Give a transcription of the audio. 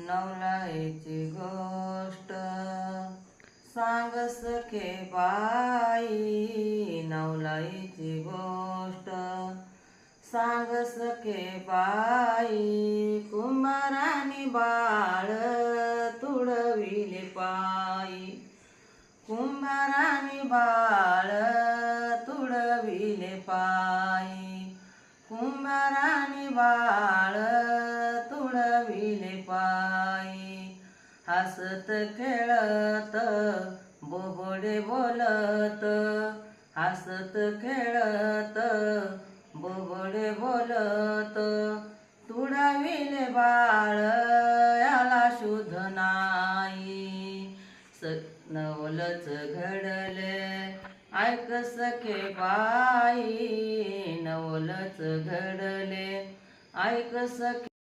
नवलाईची गोष्ट सांग सखे बाई, नवलाईची गोष्ट सांग सखे बाई. कुंभाराने बाळ तुडविले पायी, कुंभाराने बाळ तुडविले पायी, कुंभाराने बाळ तुडविले पायी. हसत खेळत बोबडे बोलत, हसत खेळत बोबडे बोलत, तुडविले बाळ याला शुद्ध नाही. नवलच घडले ऐक सखे बाई, नवलच घडले ऐक सखे